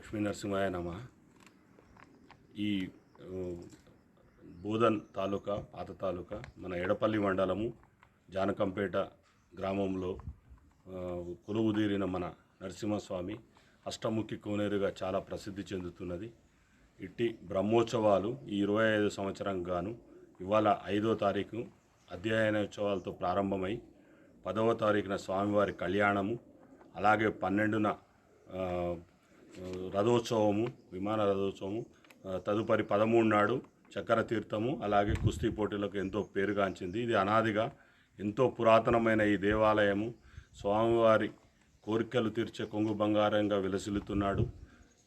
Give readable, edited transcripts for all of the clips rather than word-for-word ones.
లక్ష్మీ నరసింహాయ నమః. ఈ బోధన్ తాలూకా పాత తాలూకా మన ఎడపల్లి మండలము జానకంపేట గ్రామంలో కొలువుదీరిన మన నరసింహస్వామి అష్టముఖి కోనేరుగా చాలా ప్రసిద్ధి చెందుతున్నది. ఇట్టి బ్రహ్మోత్సవాలు ఈ 25 సంవత్సరం గాను ఇవాళ 5వ తారీఖు అధ్యయనోత్సవాలతో ప్రారంభమై 10వ తారీఖున స్వామివారి కళ్యాణము, అలాగే 12న రథోత్సవము, విమాన రథోత్సవము, తదుపరి 13 నాడు చక్కెర తీర్థము, అలాగే కుస్తీ పోటీలకు ఎంతో పేరుగాంచింది. ఇది అనాదిగా ఎంతో పురాతనమైన ఈ దేవాలయము స్వామివారి కోరికలు తీర్చే కొంగు బంగారంగా విలసిల్లుతున్నాడు.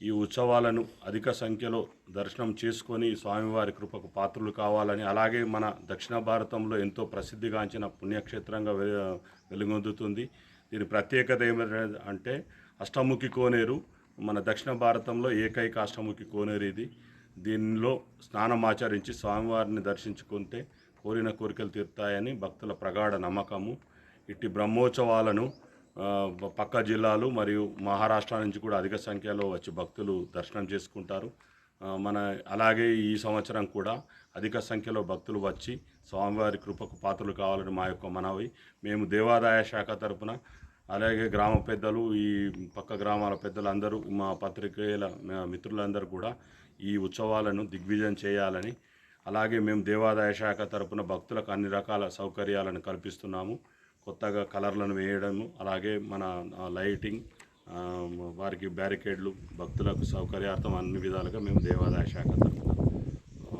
ఈ ఉత్సవాలను అధిక సంఖ్యలో దర్శనం చేసుకొని స్వామివారి కృపకు పాత్రులు కావాలని, అలాగే మన దక్షిణ భారతంలో ఎంతో ప్రసిద్ధిగాంచిన పుణ్యక్షేత్రంగా వెలుగొందుతుంది. దీని ప్రత్యేకత ఏమిటంటే అష్టముఖి కోనేరు మన దక్షిణ భారతంలో ఏకైక అష్టముఖి కోనేరు ఇది. దీనిలో స్నానం ఆచరించి స్వామివారిని దర్శించుకుంటే కోరిన కోరికలు తీరుతాయని భక్తుల ప్రగాఢ నమ్మకము. ఇట్టి బ్రహ్మోత్సవాలను పక్క జిల్లాలు మరియు మహారాష్ట్ర నుంచి కూడా అధిక సంఖ్యలో వచ్చి భక్తులు దర్శనం చేసుకుంటారు. అలాగే ఈ సంవత్సరం కూడా అధిక సంఖ్యలో భక్తులు వచ్చి స్వామివారి కృపకు పాత్రలు కావాలని మా యొక్క మనవి. మేము దేవాదాయ శాఖ తరపున, అలాగే గ్రామ పెద్దలు, ఈ పక్క గ్రామాల పెద్దలందరూ, మా పత్రికేయుల మిత్రులందరూ కూడా ఈ ఉత్సవాలను దిగ్విజయం చేయాలని, అలాగే మేము దేవాదాయ శాఖ తరపున భక్తులకు అన్ని రకాల సౌకర్యాలను కల్పిస్తున్నాము. కొత్తగా కలర్లను వేయడము, అలాగే మన లైటింగ్, వారికి బ్యారికేడ్లు, భక్తులకు సౌకర్యార్థం అన్ని విధాలుగా మేము దేవాదాయ శాఖ తరపున